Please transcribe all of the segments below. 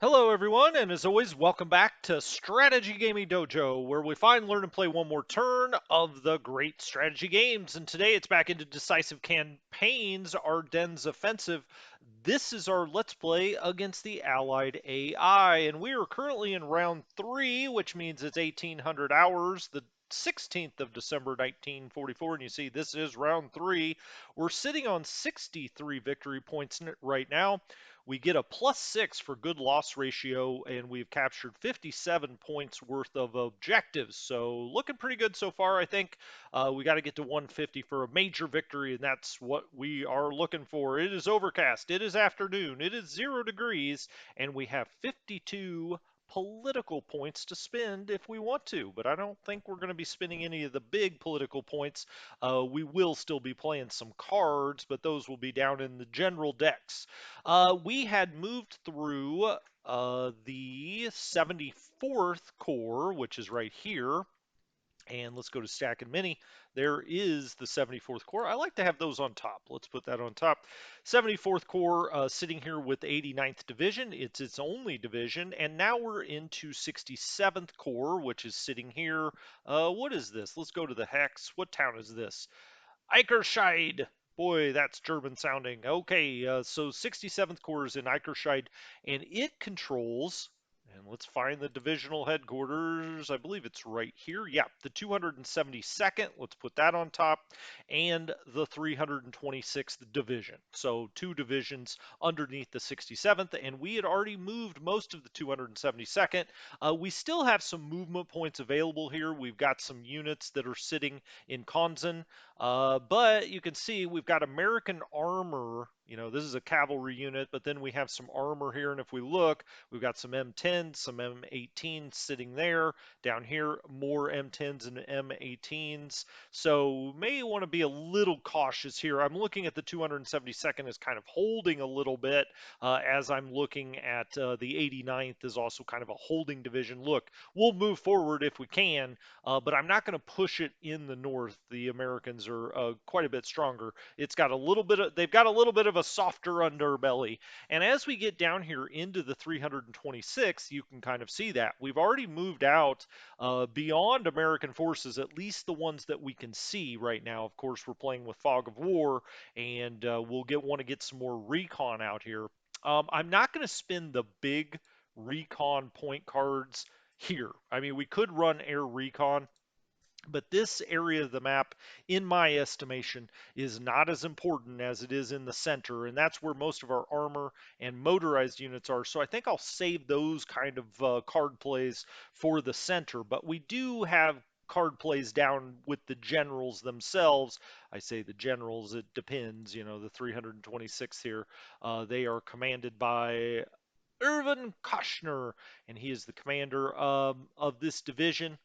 Hello, everyone, and as always, welcome back to Strategy Gaming Dojo, where we find, learn, and play one more turn of the great strategy games. And today it's back into Decisive Campaigns, Ardennes Offensive. This is our Let's Play against the Allied AI, and we are currently in round 3, which means it's 1800 hours, the 16th of December 1944, and you see this is round 3. We're sitting on 63 victory points right now. We get a +6 for good loss ratio, and we've captured 57 points worth of objectives. So looking pretty good so far, I think. We got to get to 150 for a major victory, and that's what we are looking for. It is overcast. It is afternoon. It is 0 degrees, and we have 52 political points to spend if we want to, but I don't think we're going to be spending any of the big political points. We will still be playing some cards, but those will be down in the general decks. We had moved through the 74th core, which is right here. And let's go to stack and mini. There is the 74th core. I like to have those on top. Let's put that on top. 74th core sitting here with 89th division. It's its only division. And now we're into 67th core, which is sitting here. What is this? Let's go to the Hex. What town is this? Eicherscheid. Boy, that's German sounding. Okay, so 67th Corps is in Eicherscheid, and it controls, and let's find the divisional headquarters. I believe it's right here. Yeah, the 272nd. Let's put that on top, and the 326th Division. So 2 divisions underneath the 67th, and we had already moved most of the 272nd. We still have some movement points available here. We've got some units that are sitting in Konzen. But you can see we've got American armor. You know, this is a cavalry unit, but then we have some armor here. And if we look, we've got some M10s, some M18s sitting there. Down here, more M10s and M18s. So may want to be a little cautious here. I'm looking at the 272nd as kind of holding a little bit as I'm looking at the 89th is also kind of a holding division. Look, we'll move forward if we can, but I'm not going to push it in the north. The Americans are quite a bit stronger. They've got a little bit of a softer underbelly. And as we get down here into the 326, you can kind of see that we've already moved out beyond American forces, at least the ones that we can see right now. Of course, we're playing with fog of war, and we'll want to get some more recon out here. I'm not going to spend the big recon point cards here. I mean, we could run air recon, but this area of the map, in my estimation, is not as important as it is in the center, and that's where most of our armor and motorized units are. So I think I'll save those kind of card plays for the center, but we do have card plays down with the generals themselves. I say the generals, it depends, you know, the 326 here. They are commanded by Irvin Koshner, and he is the commander of this division,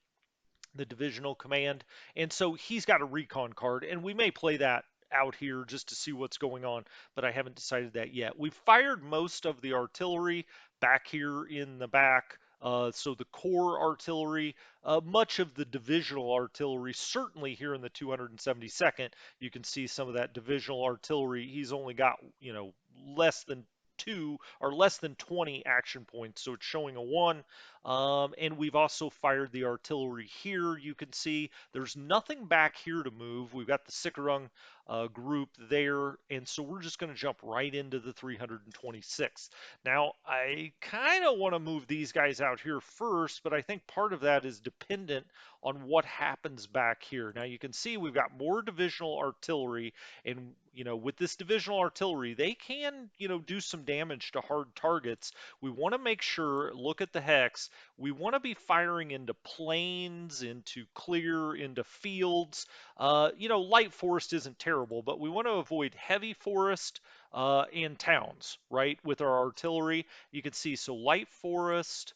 the divisional command. And so he's got a recon card, and we may play that out here just to see what's going on, but I haven't decided that yet. We've fired most of the artillery back here in the back. So the core artillery, much of the divisional artillery, certainly here in the 272nd, you can see some of that divisional artillery. He's only got, you know, less than 2 or less than 20 action points, so it's showing a 1. And we've also fired the artillery here. You can see there's nothing back here to move. We've got the Sikarung group there, and so we're just going to jump right into the 326. Now, I kind of want to move these guys out here first, but I think part of that is dependent on what happens back here. Now, you can see we've got more divisional artillery, and you know, with this divisional artillery, they can, you know, do some damage to hard targets. We want to make sure, look at the hex, we want to be firing into plains, into clear, into fields. You know, light forest isn't terrible, but we want to avoid heavy forest and towns, right, with our artillery. You can see, so light forest,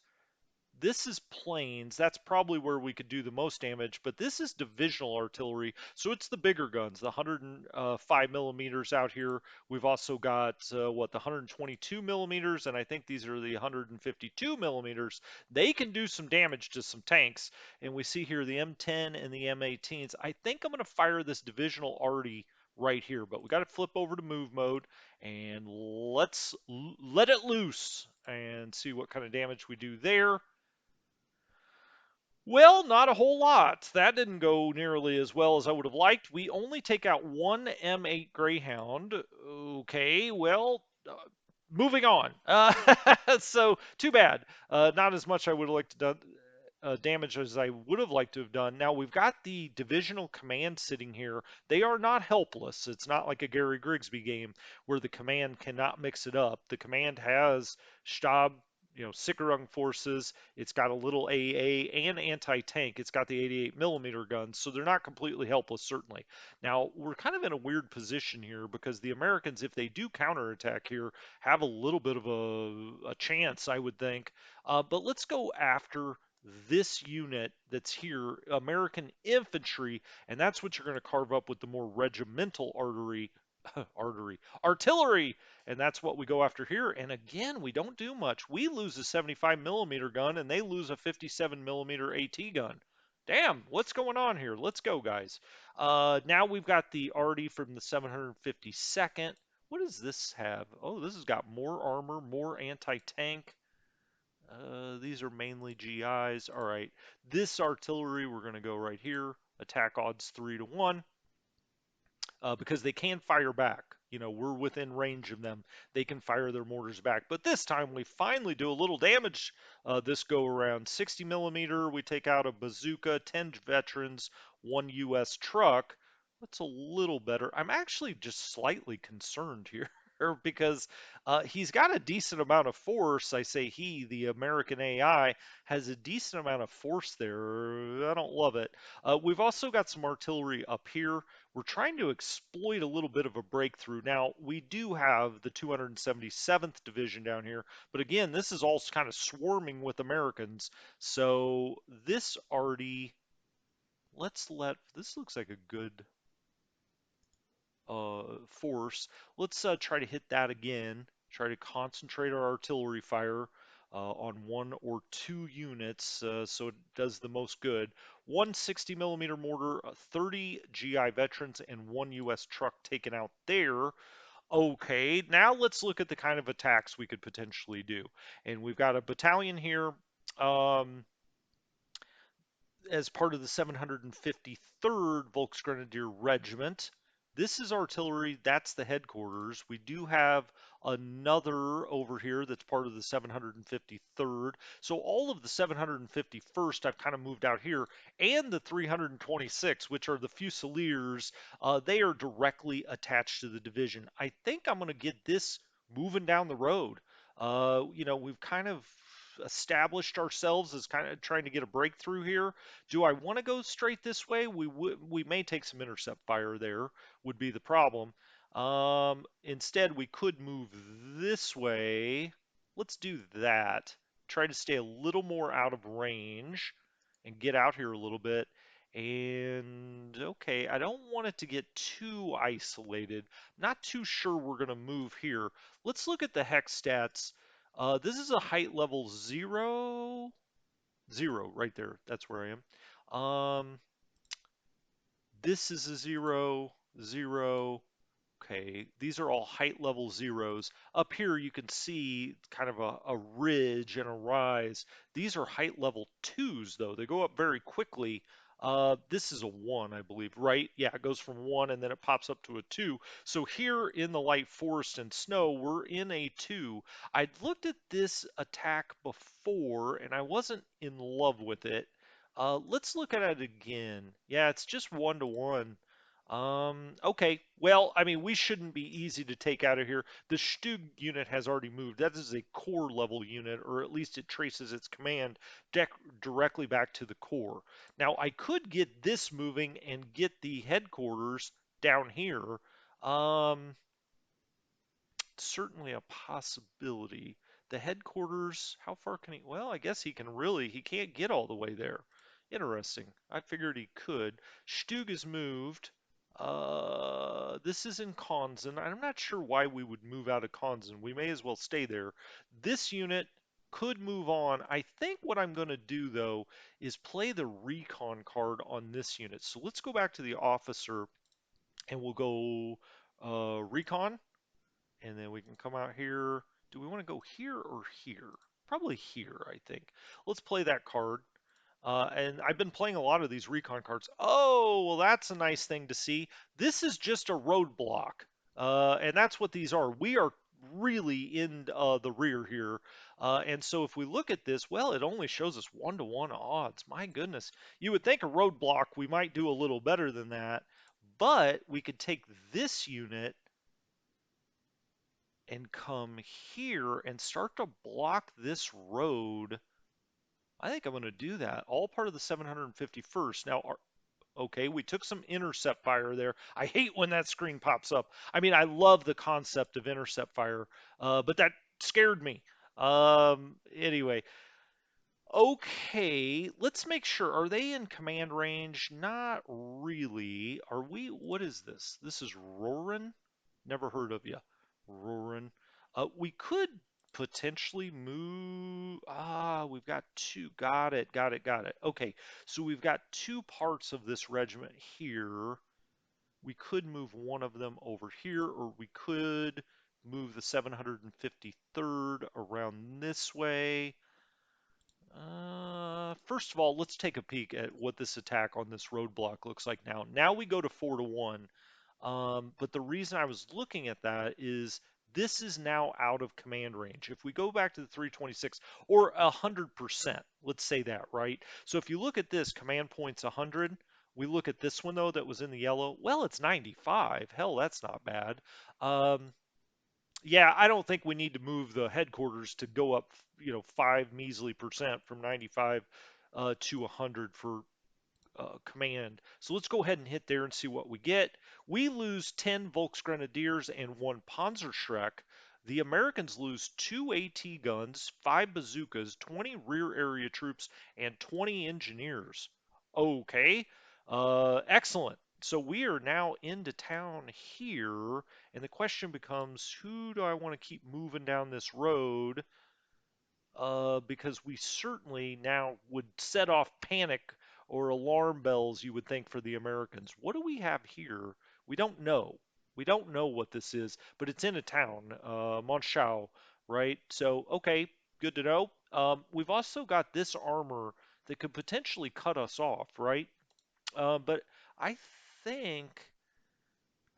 this is plains. That's probably where we could do the most damage, but this is divisional artillery, so it's the bigger guns, the 105 millimeters out here. We've also got what, the 122 millimeters, and I think these are the 152 millimeters. They can do some damage to some tanks, and we see here the M10 and the M18s. I think I'm going to fire this divisional arty right here, but we got to flip over to move mode and let's let it loose. and see what kind of damage we do there. Well, not a whole lot. That didn't go nearly as well as I would have liked. We only take out one M8 Greyhound. Okay, well, moving on. So too bad. Not as much I would have liked to done damage as I would have liked to have done. Now we've got the divisional command sitting here. They are not helpless. It's not like a Gary Grigsby game where the command cannot mix it up. The command has Stab, Sickerung forces. It's got a little AA and anti-tank. It's got the 88 millimeter guns, so they're not completely helpless, certainly. Now we're kind of in a weird position here because the Americans, if they do counterattack here, have a little bit of a chance, I would think. But let's go after this unit that's here, American infantry, and that's what you're going to carve up with the more regimental artillery, and that's what we go after here. And again, we don't do much. We lose a 75 millimeter gun, and they lose a 57 millimeter AT gun. Damn, what's going on here? Let's go, guys. Now we've got the Artie from the 752nd. What does this have? Oh, this has got more armor, more anti-tank. These are mainly GIs. All right, this artillery, we're going to go right here. Attack odds 3-1 because they can fire back. We're within range of them. They can fire their mortars back. But this time we finally do a little damage this go around. 60 millimeter, we take out a bazooka, 10 veterans, 1 US truck. That's a little better. I'm actually just slightly concerned here because he's got a decent amount of force. I say he, the American AI, has a decent amount of force there. I don't love it. We've also got some artillery up here. We're trying to exploit a little bit of a breakthrough. Now, we do have the 277th Division down here, but again, this is all kind of swarming with Americans. So this already, this looks like a good force. Let's try to hit that again. Try to concentrate our artillery fire on 1 or 2 units so it does the most good. 160 millimeter mortar, 30 GI veterans, and 1 US truck taken out there. Okay, now let's look at the kind of attacks we could potentially do. And we've got a battalion here. As part of the 753rd Volksgrenadier Regiment. This is artillery, that's the headquarters. We do have another over here that's part of the 753rd. So all of the 751st I've kind of moved out here, and the 326, which are the Fusiliers, they are directly attached to the division. I think I'm going to get this moving down the road. We've kind of established ourselves as kind of trying to get a breakthrough here. Do I want to go straight this way? We may take some intercept fire there, would be the problem. Instead, we could move this way. Let's do that. Try to stay a little more out of range and get out here a little bit. And okay, I don't want it to get too isolated. Not too sure we're going to move here. Let's look at the hex stats. This is a height level 0. 0 right there. That's where I am. This is a 0, 0. Okay, these are all height level zeros. Up here you can see kind of a ridge and a rise. These are height level 2s though. They go up very quickly. This is a 1, I believe, right? Yeah, it goes from 1 and then it pops up to a 2. So here in the light forest and snow, we're in a 2. I'd looked at this attack before and I wasn't in love with it. Let's look at it again. Yeah, it's just 1-to-1. Okay. Well, I mean, we shouldn't be easy to take out of here. The Stug unit has already moved. That is a core level unit, or at least it traces its command directly back to the core. Now, I could get this moving and get the headquarters down here. Um, Certainly a possibility. The headquarters, how far can he? Well, I guess he can't get all the way there. Interesting. I figured he could. Stug is moved. This is in Konzen. I'm not sure why we would move out of Konzen. We may as well stay there. This unit could move on. I think what I'm going to do, though, is play the recon card on this unit. So let's go back to the officer and we'll go recon. And then we can come out here Do we want to go here or here? Probably here, I think. Let's play that card. And I've been playing a lot of these recon cards. Oh, well, that's a nice thing to see. This is just a roadblock. And that's what these are. We are really in the rear here. And so if we look at this, well, it only shows us 1-to-1 odds. My goodness. You would think a roadblock, we might do a little better than that. But we could take this unit and come here and start to block this road. I think I'm going to do that. All part of the 751st. Now, okay, we took some intercept fire there. I hate when that screen pops up. I mean, I love the concept of intercept fire, but that scared me. Anyway, okay, let's make sure. Are they in command range? Not really. Are we? What is this? This is Roran? Never heard of you. Roran. We could potentially move. Ah, we've got two. Got it, got it, got it. Okay, so we've got two parts of this regiment here. We could move one of them over here, or we could move the 753rd around this way. First of all, let's take a peek at what this attack on this roadblock looks like now. Now we go to 4-to-1. But the reason I was looking at that is this is now out of command range. If we go back to the 326 or 100%, let's say that, right? So if you look at this, command point's 100. We look at this one though that was in the yellow. Well, it's 95. Hell, that's not bad. Um, yeah, I don't think we need to move the headquarters to go up, 5 measly% from 95 to 100 for command. So let's go ahead and hit there and see what we get. We lose 10 Volksgrenadiers and 1 Panzerschreck. The Americans lose 2 AT guns, 5 bazookas, 20 rear area troops, and 20 engineers. Okay, excellent. So we are now into town here, and the question becomes, who do I want to keep moving down this road? Because we certainly now would set off panic or alarm bells, you would think, for the Americans. What do we have here? We don't know. We don't know what this is, but it's in a town, Monschau, right? So, okay, good to know. We've also got this armor that could potentially cut us off, right? But I think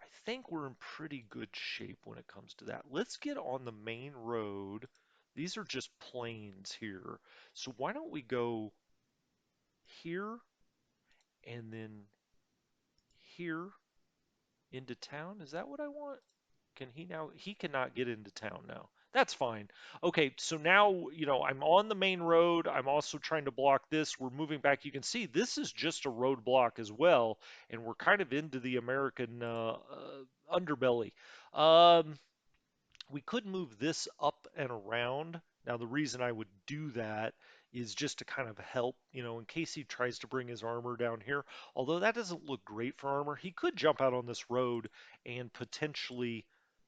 I think we're in pretty good shape when it comes to that. Let's get on the main road. These are just plains here. So why don't we go here and then here into town? Is that what I want? Can he now? He cannot get into town now. That's fine. Okay, so now, I'm on the main road. I'm also trying to block this. We're moving back. You can see this is just a roadblock as well, and we're kind of into the American underbelly. Um, we could move this up and around. Now, the reason I would do that is just to kind of help, in case he tries to bring his armor down here. Although that doesn't look great for armor, he could jump out on this road and potentially.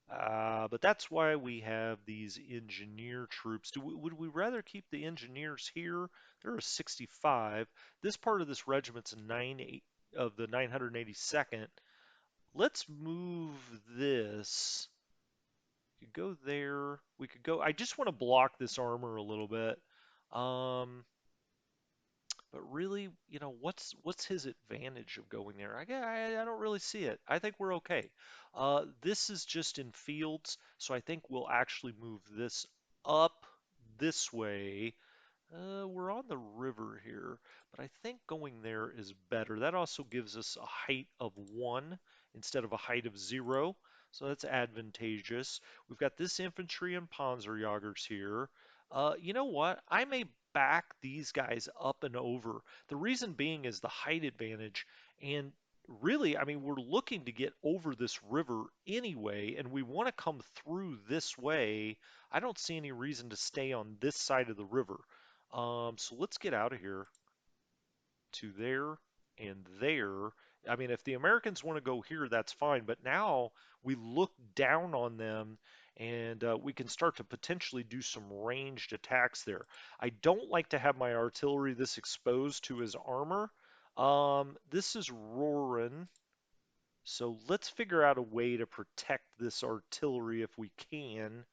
But that's why we have these engineer troops. Would we rather keep the engineers here? They're a 65. This part of this regiment's a 9 of the 982nd. Let's move this. We could go there. We could go. I just want to block this armor a little bit. Um, but really, what's his advantage of going there? I don't really see it. I think we're okay. This is just in fields, so I think we'll actually move this up this way. We're on the river here, but I think going there is better. That also gives us a height of 1 instead of a height of 0, so that's advantageous. We've got this infantry and Panzerjagers here. You know what? I may back these guys up and over. The reason being is the height advantage, and really, I mean, we're looking to get over this river anyway, and we want to come through this way. I don't see any reason to stay on this side of the river. So let's get out of here to there and there. I mean, if the Americans want to go here, that's fine. But now we look down on them and we can start to potentially do some ranged attacks there. I don't like to have my artillery this exposed to his armor. This is Roarin'. So let's figure out a way to protect this artillery if we can.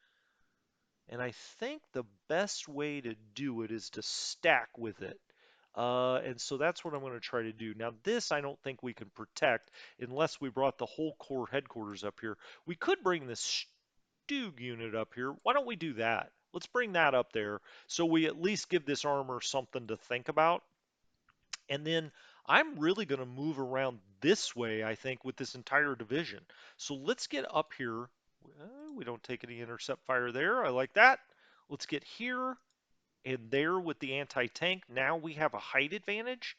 And I think the best way to do it is to stack with it. And so that's what I'm going to try to do. Now, this I don't think we can protect unless we brought the whole Corps headquarters up here. We could bring this Stug unit up here. Why don't we do that? Let's bring that up there so we at least give this armor something to think about. And then I'm really going to move around this way, I think, with this entire division. So let's get up here. We don't take any intercept fire there. I like that. Let's get here and there with the anti-tank. Now we have a height advantage.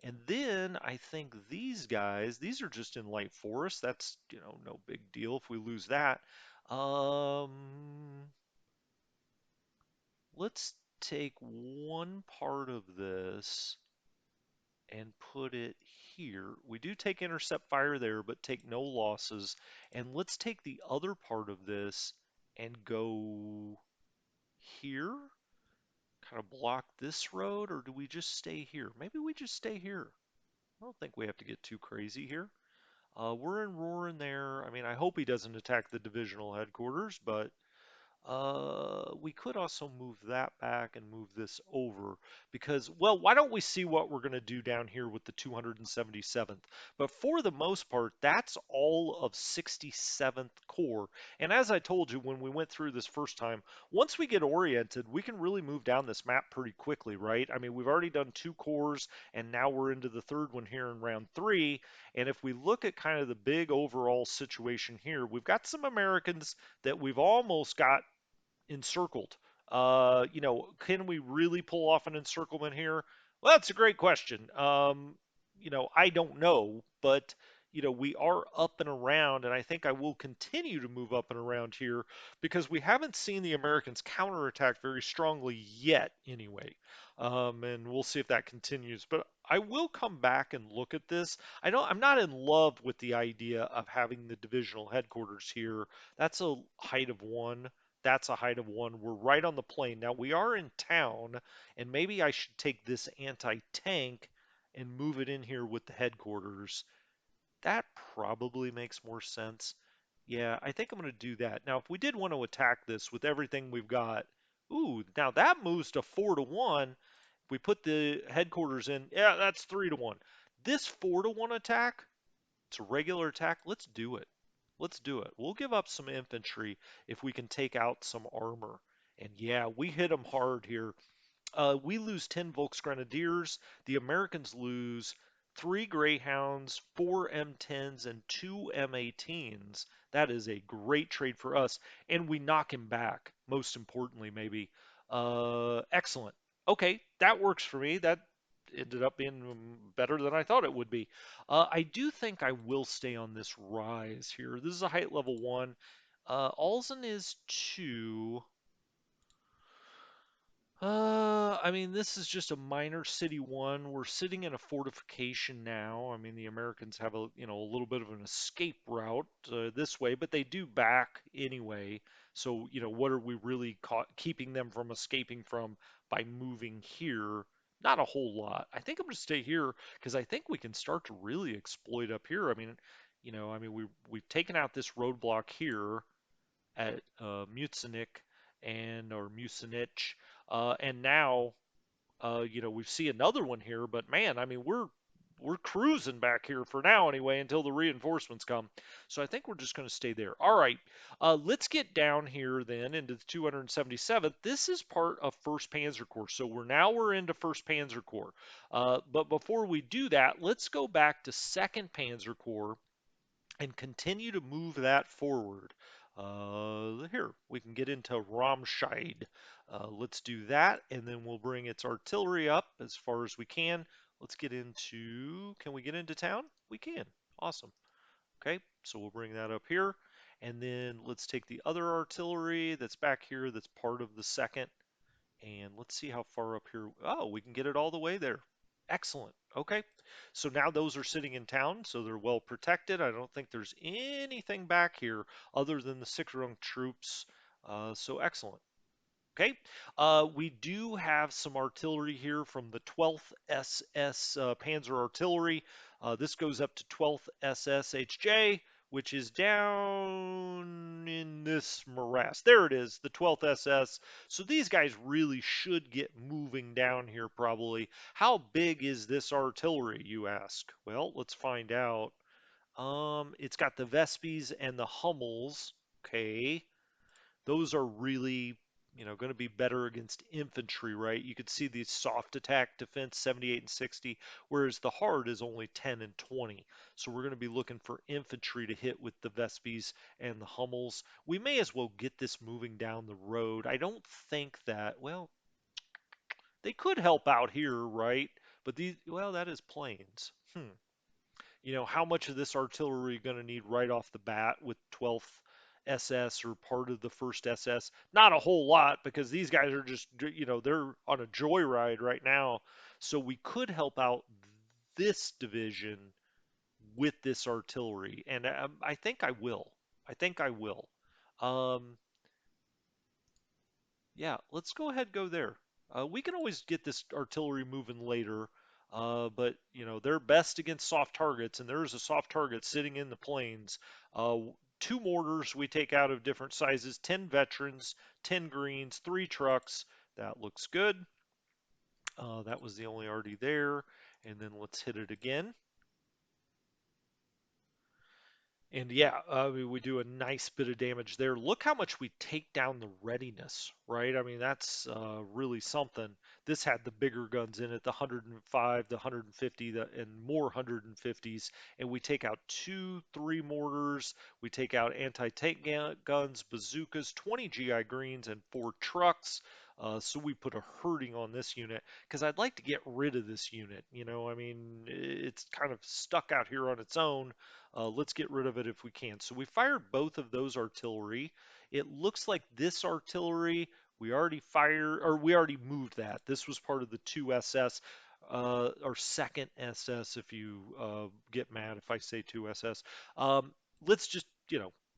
And then I think these guys, these are just in light forest. That's, no big deal if we lose that. Let's take one part of this and put it here. We do take intercept fire there, but take no losses. And let's take the other part of this and go here, kind of block this road, or do we just stay here? Maybe we just stay here. I don't think we have to get too crazy here. We're in roaring there. I mean, I hope he doesn't attack the divisional headquarters, but we could also move that back and move this over because, well, why don't we see what we're going to do down here with the 277th? But for the most part, that's all of 67th Corps. And as I told you when we went through this first time, once we get oriented, we can really move down this map pretty quickly, right? I mean, we've already done 2 corps, and now we're into the third one here in round 3. And if we look at kind of the big overall situation here, we've got some Americans that we've almost got encircled. Can we really pull off an encirclement here? Well, that's a great question. I don't know, but we are up and around, and I think I will continue to move up and around here because we haven't seen the Americans counterattack very strongly yet, anyway. And we'll see if that continues. But I will come back and look at this. I'm not in love with the idea of having the divisional headquarters here. That's a height of 1. That's a height of 1. We're right on the plain. Now we are in town, and maybe I should take this anti-tank and move it in here with the headquarters. That probably makes more sense. Yeah, I think I'm going to do that. Now, if we did want to attack this with everything we've got, ooh, now that moves to 4-1. If we put the headquarters in, yeah, that's 3-1. This 4-1 attack, it's a regular attack. Let's do it. Let's do it. We'll give up some infantry if we can take out some armor. And yeah, we hit them hard here. We lose 10 Volksgrenadiers. The Americans lose 3 Greyhounds, 4 M10s, and 2 M18s. That is a great trade for us. And we knock him back, most importantly, maybe. Excellent. Okay, that works for me. That ended up being better than I thought it would be. I do think I will stay on this rise here. This is a height level 1. Alzen is 2. I mean, this is just a minor city 1. We're sitting in a fortification now. I mean, the Americans have a little bit of an escape route this way, but they do back anyway. So, what are we really keeping them from escaping from by moving here? Not a whole lot. I think I'm going to stay here because I think we can start to really exploit up here. We've taken out this roadblock here at Mutzenich or Mucinich, and now we see another one here. But man, I mean we're cruising back here for now anyway until the reinforcements come. So I think we're just going to stay there. All right, let's get down here then into the 277th. This is part of 1st Panzer Corps, so we're into 1st Panzer Corps. But before we do that, let's go back to 2nd Panzer Corps and continue to move that forward. Here, we can get into Ramscheid. Let's do that, and then we'll bring its artillery up as far as we can. Let's get into, can we get into town? We can. Awesome. Okay, so we'll bring that up here. And then let's take the other artillery that's back here that's part of the 2nd. And let's see how far up here. Oh, we can get it all the way there. Excellent. Okay. So now those are sitting in town, so they're well protected. I don't think there's anything back here other than the Sicherung troops. So excellent. Okay. We do have some artillery here from the 12th SS Panzer Artillery. This goes up to 12th SS HJ. which is down in this morass. There it is, the 12th SS. So these guys really should get moving down here probably. How big is this artillery, you ask? Well, let's find out. It's got the Vespies and the Hummels. Okay. Those are really, going to be better against infantry, right? You could see the soft attack defense 78 and 60, whereas the hard is only 10 and 20. So we're going to be looking for infantry to hit with the Vespies and the Hummels. We may as well get this moving down the road. I don't think that, well, they could help out here, right? But these, well, that is planes. How much of this artillery going to need right off the bat with 12th SS or part of the 1st SS? Not a whole lot because these guys are just, they're on a joyride right now. So we could help out this division with this artillery. And I think I will. I think I will. Um, yeah, let's go ahead and go there. We can always get this artillery moving later, but they're best against soft targets, and there's a soft target sitting in the plains. Uh, Two mortars we take out of different sizes, 10 veterans, 10 greens, 3 trucks. That looks good. That was the only arty there, and then let's hit it again. And yeah, we do a nice bit of damage there. Look how much we take down the readiness, right? I mean, that's really something. This had the bigger guns in it, the 105, the 150, and more 150s. And we take out 2, 3 mortars. We take out anti-tank guns, bazookas, 20 GI greens, and 4 trucks. So we put a hurting on this unit because I'd like to get rid of this unit. I mean, it's kind of stuck out here on its own. Let's get rid of it if we can. So we fired both of those artillery. It looks like this artillery, we already fired, or we already moved that. This was part of the 2SS, or second SS if you get mad if I say 2SS. Let's just,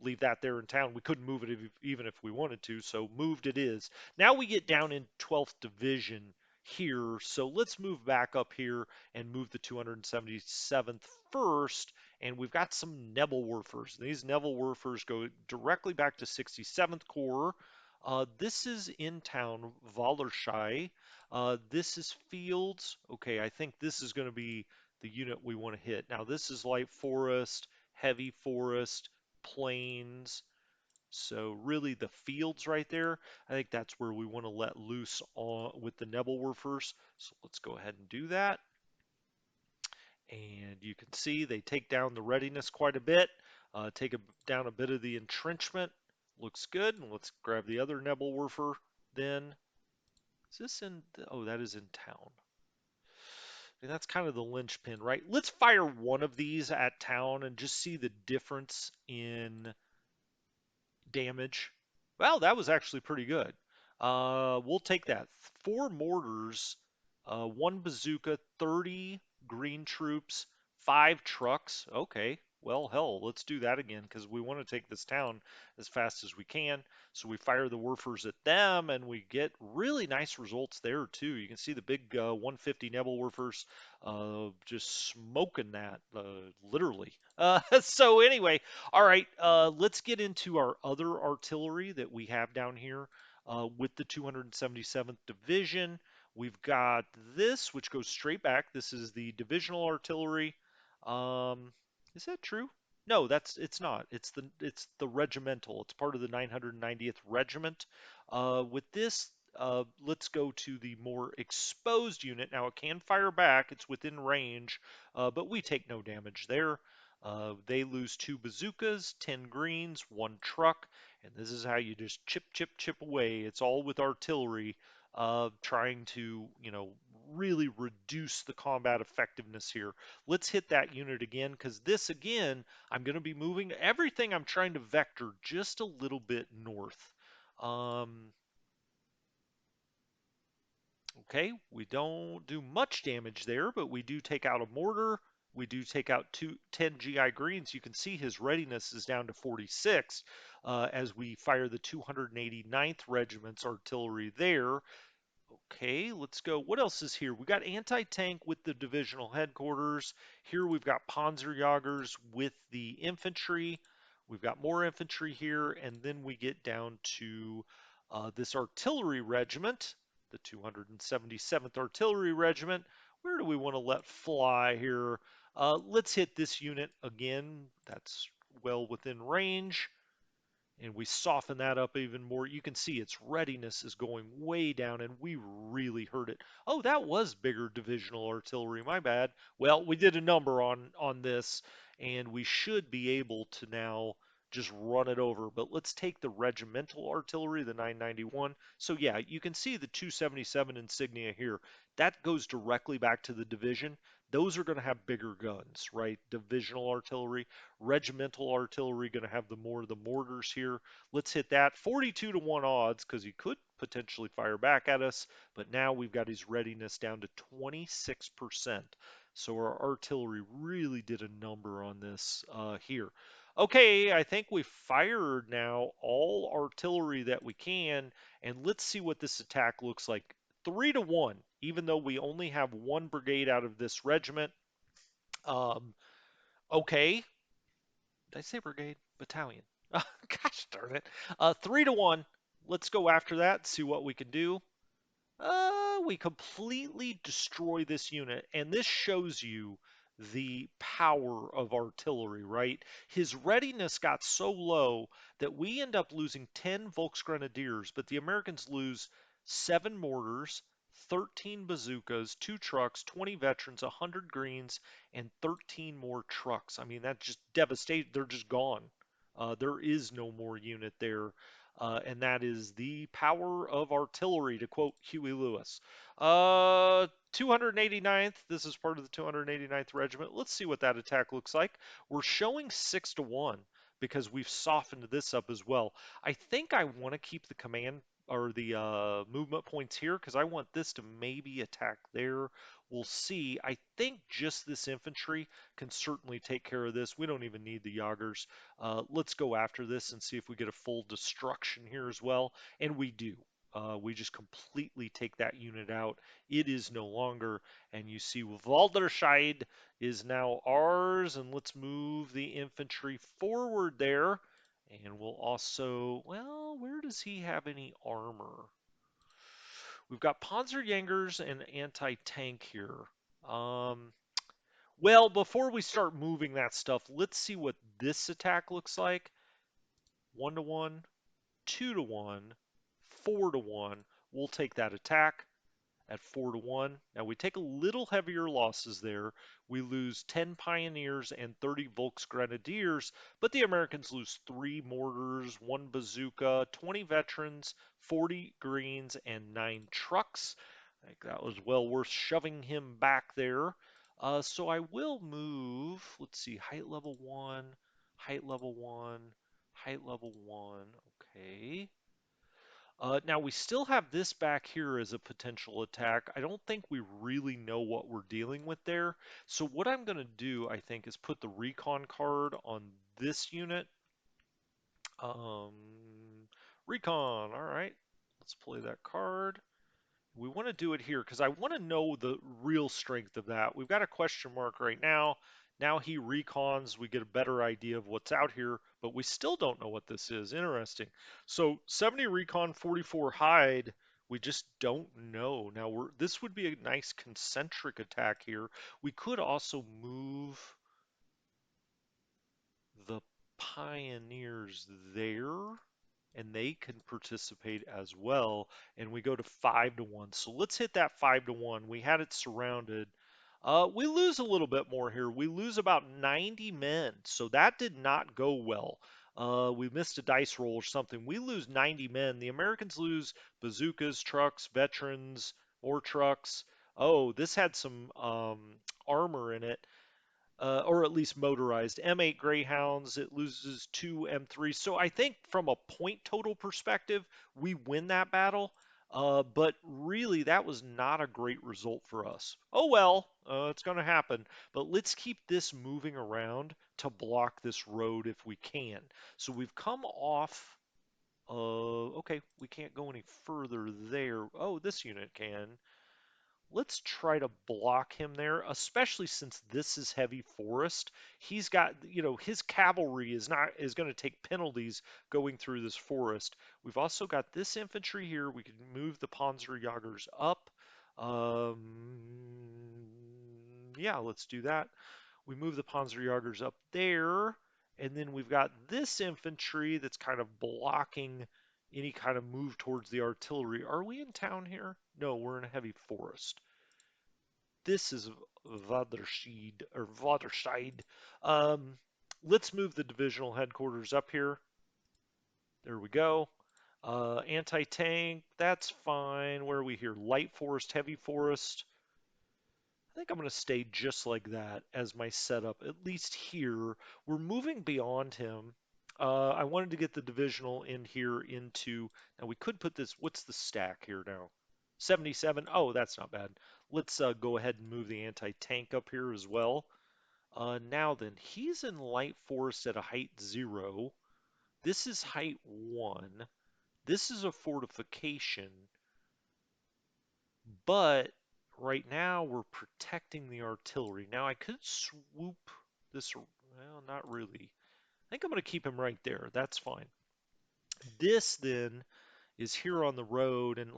leave that there in town. We couldn't move it even if we wanted to, so moved it is. Now we get down in 12th Division here, so let's move back up here and move the 277th first, and we've got some Nebelwerfers. These Nebelwerfers go directly back to 67th Corps. This is in town, Wallerschei. This is Fields. Okay, I think this is going to be the unit we want to hit. Now, this is light forest, heavy forest, plains. So really the fields right there, I think that's where we want to let loose on with the Nebelwerfers. So let's go ahead and do that. And you can see they take down the readiness quite a bit, down a bit of the entrenchment. Looks good. And let's grab the other Nebelwerfer then. Is this in, oh, that is in town. And that's kind of the linchpin, right? Let's fire one of these at town and just see the difference in damage. Well, that was actually pretty good. We'll take that. 4 mortars, 1 bazooka, 30 green troops, 5 trucks. Okay, well, hell, let's do that again because we want to take this town as fast as we can. So we fire the Werfers at them, and we get really nice results there too. You can see the big 150 Nebelwerfers just smoking that, literally. So anyway, all right, let's get into our other artillery that we have down here with the 277th Division. We've got this, which goes straight back. This is the divisional artillery. Is that true? No, it's not. It's the regimental. It's part of the 990th Regiment. With this, let's go to the more exposed unit. Now it can fire back. It's within range, but we take no damage there. They lose 2 bazookas, 10 greens, 1 truck, and this is how you just chip, chip, chip away. It's all with artillery, trying to, really reduce the combat effectiveness here. Let's hit that unit again, because this, again, I'm going to be moving everything. I'm trying to vector just a little bit north. Um, Okay, we don't do much damage there, but we do take out a mortar. We do take out 10 GI greens. You can see his readiness is down to 46 as we fire the 289th Regiment's artillery there. Okay, let's go. What else is here? We got anti-tank with the divisional headquarters. Here we've got Panzerjägers with the infantry. We've got more infantry here, and then we get down to this artillery regiment, the 277th Artillery Regiment. Where do we want to let fly here? Let's hit this unit again. That's well within range, and we soften that up even more. You can see its readiness is going way down, and we really hurt it. Oh, that was bigger divisional artillery. My bad. Well, we did a number on this, and we should be able to now just run it over. But let's take the regimental artillery, the 991. So yeah, you can see the 277 insignia here. That goes directly back to the division. Those are going to have bigger guns, right? Divisional artillery. Regimental artillery going to have the more of the mortars here. Let's hit that. 42 to 1 odds because he could potentially fire back at us, but now we've got his readiness down to 26%. So our artillery really did a number on this here. Okay, I think we fired now all artillery that we can, and let's see what this attack looks like. 3 to 1, even though we only have one brigade out of this regiment. Um, okay, did I say brigade? Battalion. Gosh darn it. 3 to 1. Let's go after that, see what we can do. We completely destroy this unit, and this shows you the power of artillery, right? His readiness got so low that we end up losing 10 Volksgrenadiers, but the Americans lose 7 mortars, 13 bazookas, 2 trucks, 20 veterans, 100 greens, and 13 more trucks. I mean, that's just devastating. They're just gone. There is no more unit there, and that is the power of artillery, to quote Huey Lewis. 289th, this is part of the 289th Regiment. Let's see what that attack looks like. We're showing 6 to 1 because we've softened this up as well. I think I want to keep the command or the movement points here because I want this to maybe attack there. We'll see. I think just this infantry can certainly take care of this. We don't even need the Jagers. Let's go after this and see if we get a full destruction here as well. And we do. We just completely take that unit out. It is no longer. And you see Walderscheid is now ours. And let's move the infantry forward there. And we'll also, well, where does he have any armor? We've got Panzerjägers and anti-tank here. Um, well, before we start moving that stuff, let's see what this attack looks like. 1 to 1, 2 to 1, 4 to 1. We'll take that attack at 4 to 1. Now we take a little heavier losses there. We lose 10 pioneers and 30 Volksgrenadiers, but the Americans lose 3 mortars, 1 bazooka, 20 veterans, 40 greens, and 9 trucks. I think that was well worth shoving him back there. So I will move, let's see, height level 1, height level 1, height level 1. Okay. Now we still have this back here as a potential attack. I don't think we really know what we're dealing with there. So what I'm going to do, I think, is put the recon card on this unit. Um, recon, all right. Let's play that card. We want to do it here because I want to know the real strength of that. We've got a question mark right now. Now he recons, we get a better idea of what's out here, but we still don't know what this is. Interesting. So 70 recon, 44 hide, we just don't know. Now this would be a nice concentric attack here. We could also move the pioneers there, and they can participate as well. And we go to 5 to 1. So let's hit that 5 to 1. We had it surrounded. We lose a little bit more here. We lose about 90 men. So that did not go well. We missed a dice roll or something. We lose 90 men. The Americans lose bazookas, trucks, veterans, more trucks. Oh, this had some armor in it, or at least motorized. M8 Greyhounds, it loses 2 M3s. So I think from a point total perspective, we win that battle. But really, that was not a great result for us. Oh well, it's going to happen. But let's keep this moving around to block this road if we can. So we've come off Okay, we can't go any further there. Oh, this unit can. Let's try to block him there, especially since this is heavy forest. He's got, his cavalry is going to take penalties going through this forest. We've also got this infantry here. We can move the Panzerjägers up. Yeah, let's do that. We move the Panzerjägers up there, and then we've got this infantry that's kind of blocking any kind of move towards the artillery. Are we in town here? No, we're in a heavy forest. This is Vadersheed or Vaderside. Um, let's move the divisional headquarters up here. There we go. Anti-tank, that's fine. Where are we here? Light forest, heavy forest. I think I'm going to stay just like that as my setup, at least here. We're moving beyond him. I wanted to get the divisional in here into, now we could put this, what's the stack here now? 77. Oh, that's not bad. Let's go ahead and move the anti-tank up here as well. Now then, he's in light forest at a height 0. This is height 1. This is a fortification. But right now we're protecting the artillery. Now I could swoop this, well, not really. I think I'm going to keep him right there. That's fine. This then is here on the road, and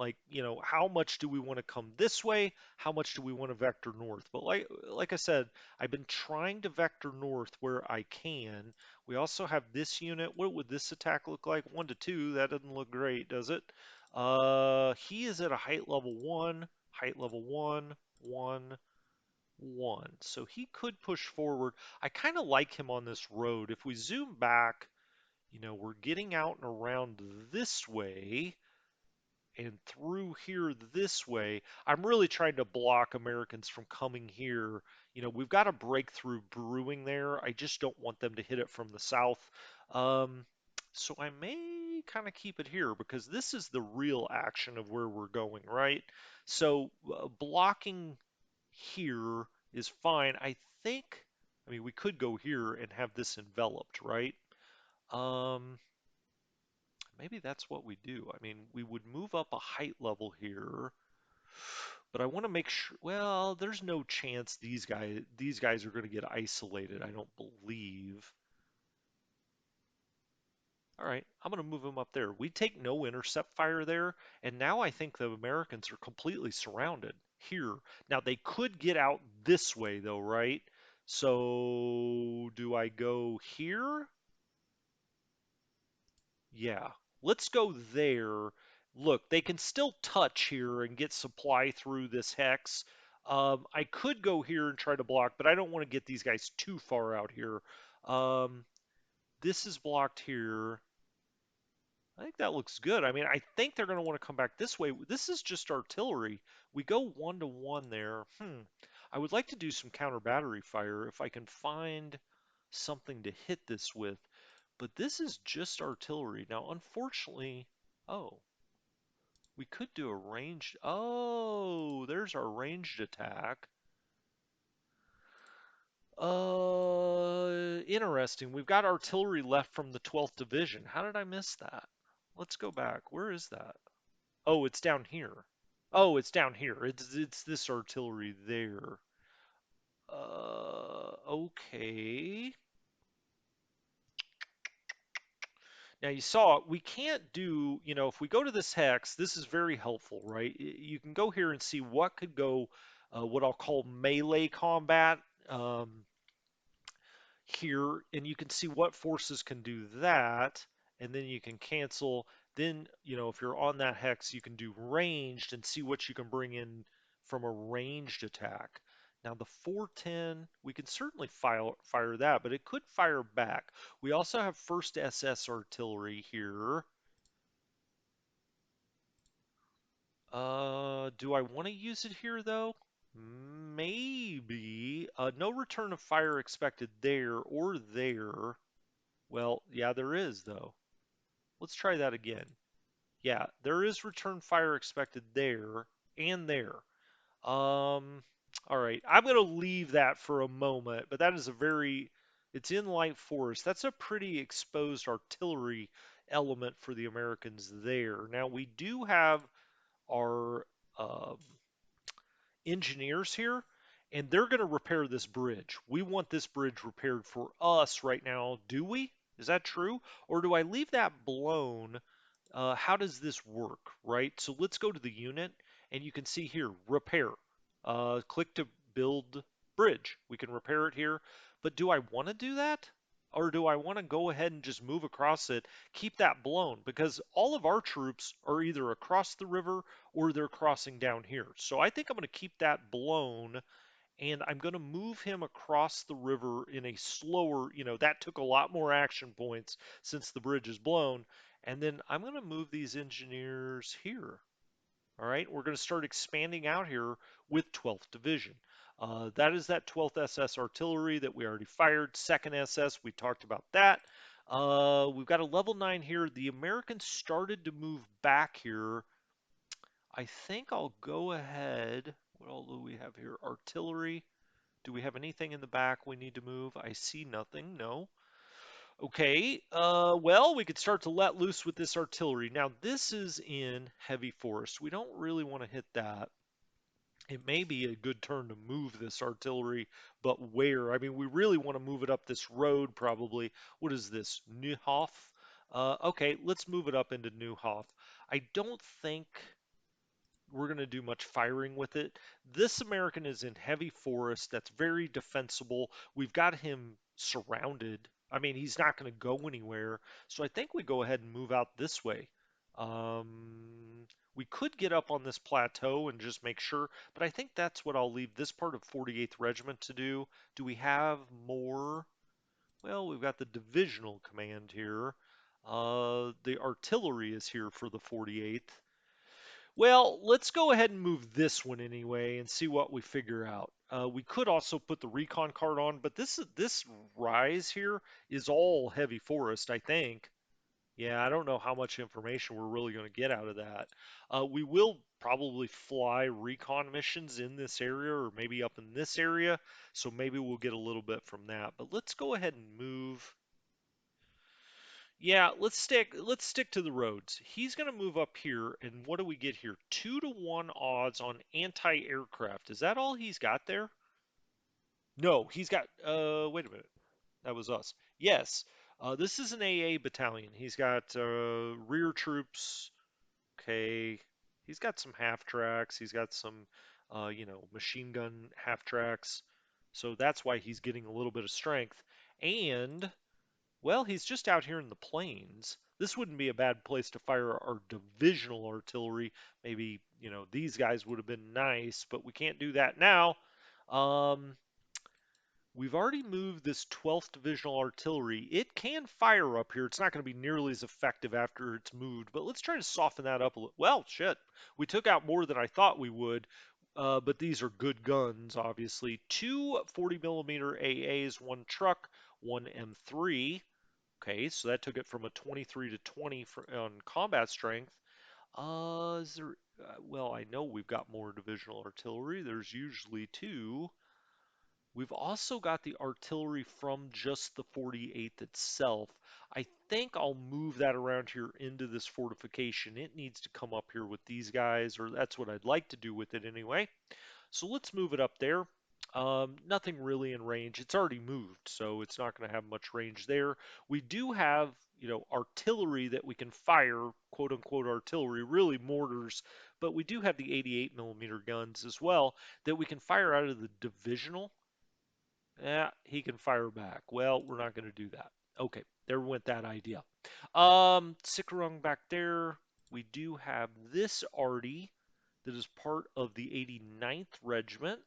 how much do we want to come this way? How much do we want to vector north? But like I said, I've been trying to vector north where I can. We also have this unit. What would this attack look like? 1 to 2. That doesn't look great, does it? He is at a height level 1, height level 1, 1, 1. So he could push forward. I kind of like him on this road. If we zoom back, we're getting out and around this way and through here this way. I'm really trying to block Americans from coming here. We've got a breakthrough brewing there. I just don't want them to hit it from the south. Um, so I may kind of keep it here because this is the real action of where we're going, right? So blocking here is fine. I mean, we could go here and have this enveloped, right? Um, Maybe that's what we do. I mean, we would move up a height level here, but I want to make sure, well, there's no chance these guys are going to get isolated, I don't believe. All right, I'm going to move them up there. We take no intercept fire there, and now I think the Americans are completely surrounded here. Now they could get out this way though, right? So do I go here? Yeah, let's go there. Look, they can still touch here and get supply through this hex. I could go here and try to block, but I don't want to get these guys too far out here. Um, this is blocked here. I think that looks good. I mean, I think they're going to want to come back this way. This is just artillery. We go 1-to-1 there. I would like to do some counter battery fire if I can find something to hit this with. But this is just artillery. Now, unfortunately, oh, we could do a ranged. Oh, there's our ranged attack. Interesting. We've got artillery left from the 12th Division. How did I miss that? Let's go back. Where is that? Oh, it's down here. Oh, it's down here. It's this artillery there. Okay. Now you saw we can't do, if we go to this hex, this is very helpful, right? You can go here and see what could go, what I'll call melee combat here, and you can see what forces can do that, and then you can cancel. Then, if you're on that hex, you can do ranged and see what you can bring in from a ranged attack. Now the 410, we can certainly fire that, but it could fire back. We also have 1st SS artillery here. Do I want to use it here though? Maybe. No return of fire expected there or there. Well, yeah, there is though. Let's try that again. Yeah, there is return fire expected there and there. Um, all right, I'm going to leave that for a moment, but that is it's in light forest. That's a pretty exposed artillery element for the Americans there. Now, we do have our um, engineers here, and they're going to repair this bridge. We want this bridge repaired for us right now, do we? Is that true? Or do I leave that blown? How does this work, right? So let's go to the unit, and you can see here, repair. Click to build bridge. We can repair it here, but do I want to do that? Or do I want to go ahead and just move across it, keep that blown? Because all of our troops are either across the river or they're crossing down here. So I think I'm going to keep that blown, and I'm going to move him across the river in a slower, that took a lot more action points since the bridge is blown. And then I'm going to move these engineers here. All right, we're going to start expanding out here with 12th Division. That is that 12th SS Artillery that we already fired. 2nd SS, we talked about that. We've got a level 9 here. The Americans started to move back here. I think I'll go ahead. What all do we have here? Artillery. Do we have anything in the back we need to move? I see nothing. No. Okay. Well, we could start to let loose with this artillery. Now, this is in heavy forest. We don't really want to hit that. It may be a good turn to move this artillery, but where? I mean, we really want to move it up this road, probably. What is this? Neuhof? Okay, let's move it up into Neuhof. I don't think we're going to do much firing with it. This American is in heavy forest. That's very defensible. We've got him surrounded. I mean, he's not going to go anywhere. So I think we go ahead and move out this way. We could get up on this plateau and just make sure, but I think that's what I'll leave this part of 48th Regiment to do. Do we have more? Well, we've got the divisional command here. The artillery is here for the 48th. Well, let's go ahead and move this one anyway and see what we figure out. We could also put the recon card on, but this rise here is all heavy forest, I think. Yeah, I don't know how much information we're really going to get out of that. We will probably fly recon missions in this area or maybe up in this area, so maybe we'll get a little bit from that. But let's go ahead and move. Yeah, let's stick to the roads. He's going to move up here, and what do we get here? 2-to-1 odds on anti-aircraft. Is that all he's got there? No, he's got wait a minute. That was us. Yes. This is an AA battalion. He's got rear troops. Okay. He's got some half tracks. He's got some machine gun half tracks. So that's why he's getting a little bit of strength. And well, he's just out here in the plains. This wouldn't be a bad place to fire our divisional artillery. Maybe, these guys would have been nice, but we can't do that now. Um, we've already moved this 12th Divisional Artillery. It can fire up here. It's not going to be nearly as effective after it's moved, but let's try to soften that up a little. Well, shit. We took out more than I thought we would, but these are good guns, obviously. Two 40mm AAs, one truck, one M3. Okay, so that took it from a 23 to 20 on combat strength. Is there? Well, I know we've got more divisional artillery. There's usually two. We've also got the artillery from just the 48th itself. I think I'll move that around here into this fortification. It needs to come up here with these guys, or that's what I'd like to do with it anyway. So let's move it up there. Nothing really in range. It's already moved, so it's not going to have much range there. We do have, artillery that we can fire, quote unquote artillery, really mortars, but we do have the 88mm guns as well that we can fire out of the divisional. Yeah, he can fire back. Well, we're not going to do that. Okay, there went that idea. Sikarung back there. We do have this arty that is part of the 89th Regiment.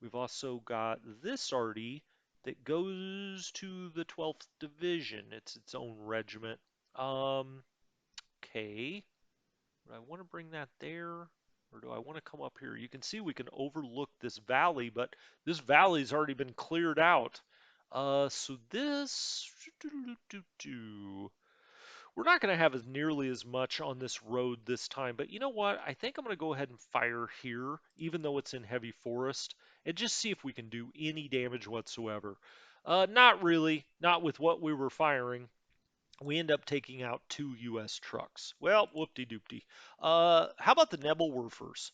We've also got this arty that goes to the 12th Division. It's its own regiment. Okay. Do I want to bring that there? Or do I want to come up here? You can see we can overlook this valley, but this valley's already been cleared out. So this, we're not going to have as nearly as much on this road this time, but you know what? I think I'm going to go ahead and fire here, even though it's in heavy forest, and just see if we can do any damage whatsoever. Not really, not with what we were firing. We end up taking out 2 U.S. trucks. Well, whoop-de-doop-de. How about the Nebelwerfers?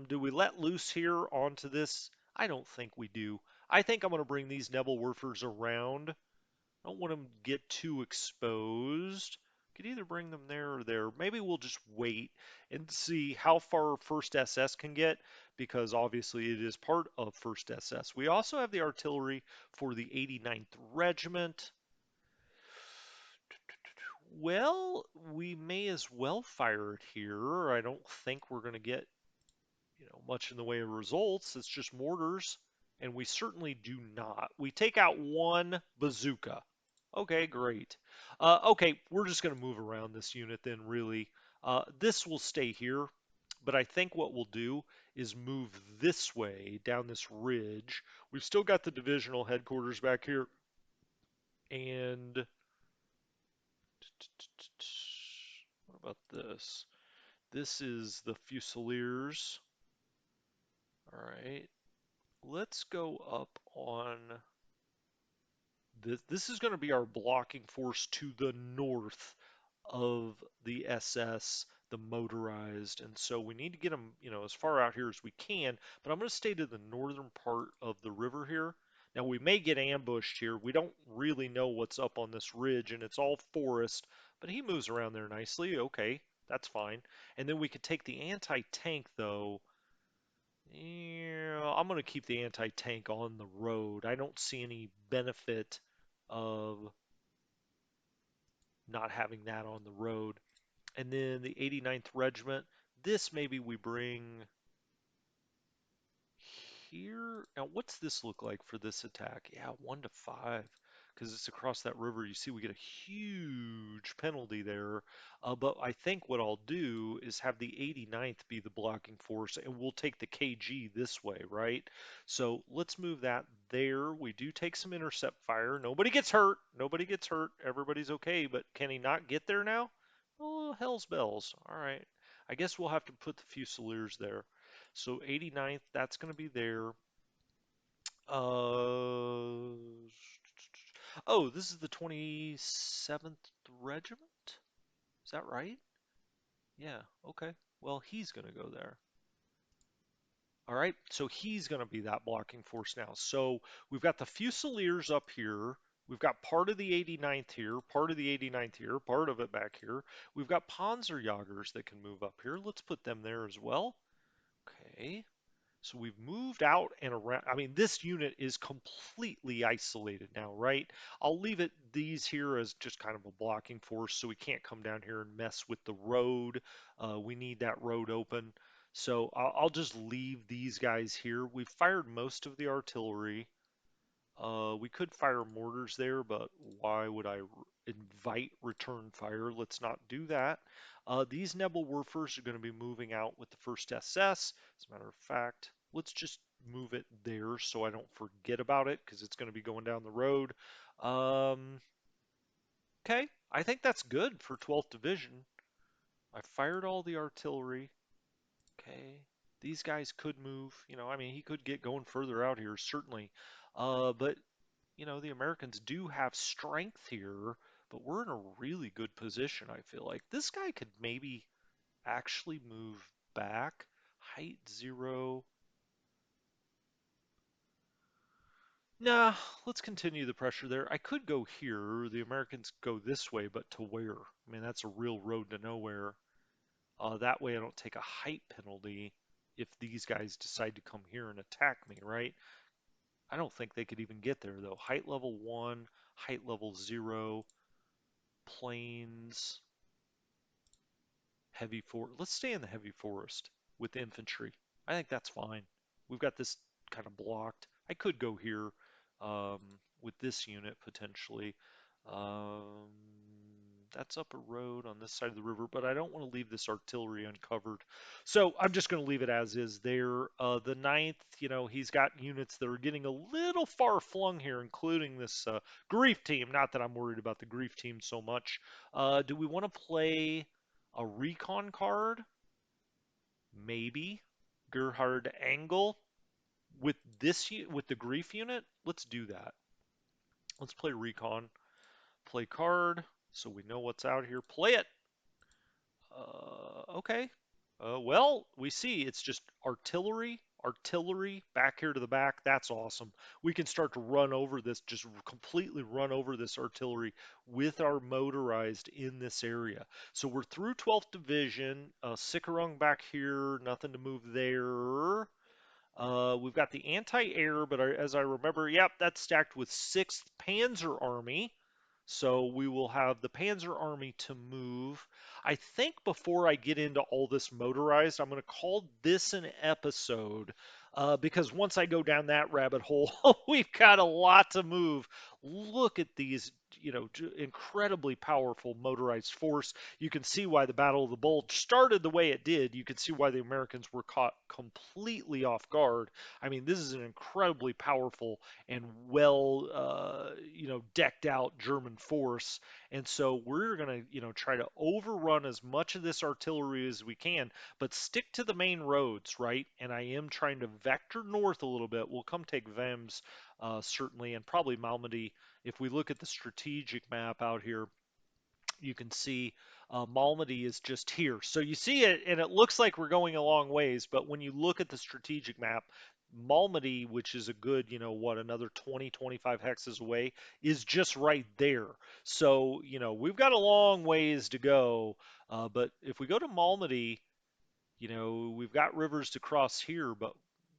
Do we let loose here onto this? I don't think we do. I think I'm going to bring these Nebelwerfers around. I don't want them to get too exposed. Could either bring them there or there. Maybe we'll just wait and see how far 1st SS can get, because obviously it is part of 1st SS. We also have the artillery for the 89th Regiment. Well, we may as well fire it here. I don't think we're going to get, much in the way of results. It's just mortars, and we certainly do not. We take out 1 bazooka. Okay, great. Okay, we're just going to move around this unit then, really. This will stay here, but I think what we'll do is move this way down this ridge. We've still got the divisional headquarters back here, and what about this? This is the Fusiliers. All right. Let's go up on this. This is going to be our blocking force to the north of the SS, the motorized. And so we need to get them, as far out here as we can. But I'm going to stay to the northern part of the river here. Now we may get ambushed here. We don't really know what's up on this ridge, and it's all forest, but he moves around there nicely. Okay, that's fine. And then we could take the anti-tank, though. Yeah, I'm going to keep the anti-tank on the road. I don't see any benefit of not having that on the road. And then the 89th Regiment, this maybe we bring here. Now, what's this look like for this attack? Yeah, 1 to 5, because it's across that river. You see, we get a huge penalty there. But I think what I'll do is have the 89th be the blocking force, and we'll take the KG this way, right? So let's move that there. We do take some intercept fire. Nobody gets hurt. Nobody gets hurt. Everybody's okay. But can he not get there now? Oh, hell's bells. All right. I guess we'll have to put the Fusiliers there. So 89th, that's going to be there. Uh, oh, this is the 27th Regiment? Is that right? Yeah, okay. Well, he's going to go there. All right, so he's going to be that blocking force now. So we've got the Fusiliers up here. We've got part of the 89th here, part of the 89th here, part of it back here. We've got Panzerjägers that can move up here. Let's put them there as well. Okay. So we've moved out and around. I mean, this unit is completely isolated now, right? I'll leave it these here as just kind of a blocking force so we can't come down here and mess with the road. We need that road open. So I'll just leave these guys here. We've fired most of the artillery. We could fire mortars there, but why would I invite return fire? Let's not do that. These Nebelwerfers are going to be moving out with the 1st SS. As a matter of fact, let's just move it there so I don't forget about it, because it's going to be going down the road. Okay, I think that's good for 12th Division. I fired all the artillery. Okay, these guys could move. I mean, he could get going further out here, certainly. But the Americans do have strength here, but we're in a really good position, I feel like. This guy could maybe actually move back. Height 0. Nah, let's continue the pressure there. I could go here. The Americans go this way, but to where? I mean, that's a real road to nowhere. That way I don't take a height penalty if these guys decide to come here and attack me, right? I don't think they could even get there, though. Height level 1, height level 0, plains. Heavy forest. Let's stay in the heavy forest with infantry. I think that's fine. We've got this kind of blocked. I could go here um, with this unit potentially. Um, that's up a road on this side of the river, but I don't want to leave this artillery uncovered. So I'm just going to leave it as is there. The ninth, he's got units that are getting a little far flung here, including this grief team. Not that I'm worried about the grief team so much. Do we want to play a recon card? Maybe. Gerhard Angle with with the grief unit? Let's do that. Let's play recon. Play card. so we know what's out here. Play it. Okay. Well, we see it's just artillery, artillery back here to the back. That's awesome. We can start to run over this, just completely run over this artillery with our motorized in this area. So we're through 12th Division. Sikarung back here, nothing to move there. We've got the anti-air, but as I remember, yep, that's stacked with 6th Panzer Army. So we will have the Panzer Army to move. I think before I get into all this motorized, I'm going to call this an episode because once I go down that rabbit hole, we've got a lot to move. Look at these, incredibly powerful motorized force. You can see why the Battle of the Bulge started the way it did. You can see why the Americans were caught completely off guard. I mean, this is an incredibly powerful and well, decked out German force. And so we're going to, try to overrun as much of this artillery as we can, but stick to the main roads, right? And I am trying to vector north a little bit. We'll come take Vems, certainly, and probably Malmedy. If we look at the strategic map out here, you can see Malmedy is just here. So you see it, and it looks like we're going a long ways, but when you look at the strategic map, Malmedy, which is a good, another 20, 25 hexes away, is just right there. So, we've got a long ways to go. But if we go to Malmedy, we've got rivers to cross here, but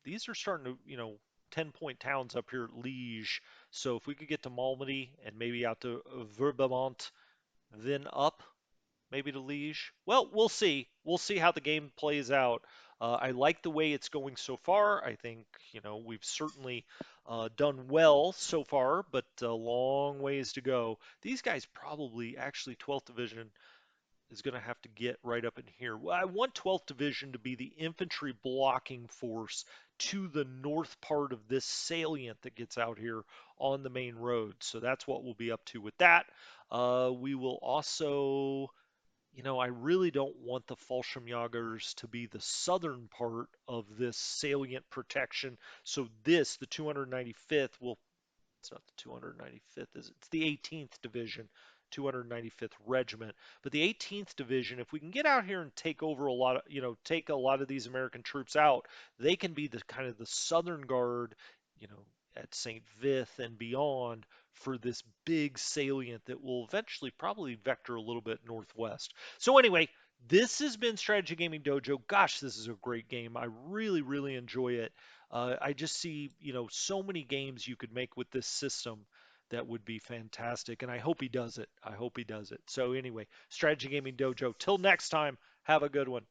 these are starting to, 10-point towns up here at Liege. So if we could get to Malmedy and maybe out to Verbemont, then up maybe to Liege. Well, we'll see. We'll see how the game plays out. I like the way it's going so far. I think, we've certainly done well so far, but a long ways to go. These guys probably, actually, 12th Division is going to have to get right up in here. Well, I want 12th Division to be the infantry blocking force to the north part of this salient that gets out here on the main road. So that's what we'll be up to with that. We will also, I really don't want the Fallschirmjägers to be the southern part of this salient protection. So this, the 295th, will, it's not the 295th, is it? It's the 18th Division, 295th Regiment. But the 18th Division, if we can get out here and take over a lot of, take a lot of these American troops out, they can be the kind of the southern guard, you know, at St. Vith and beyond for this big salient that will eventually probably vector a little bit northwest. So anyway, this has been Strategy Gaming Dojo. Gosh, this is a great game. I really, really enjoy it. I just see, so many games you could make with this system that would be fantastic. And I hope he does it. I hope he does it. So anyway, Strategy Gaming Dojo. Till next time, have a good one.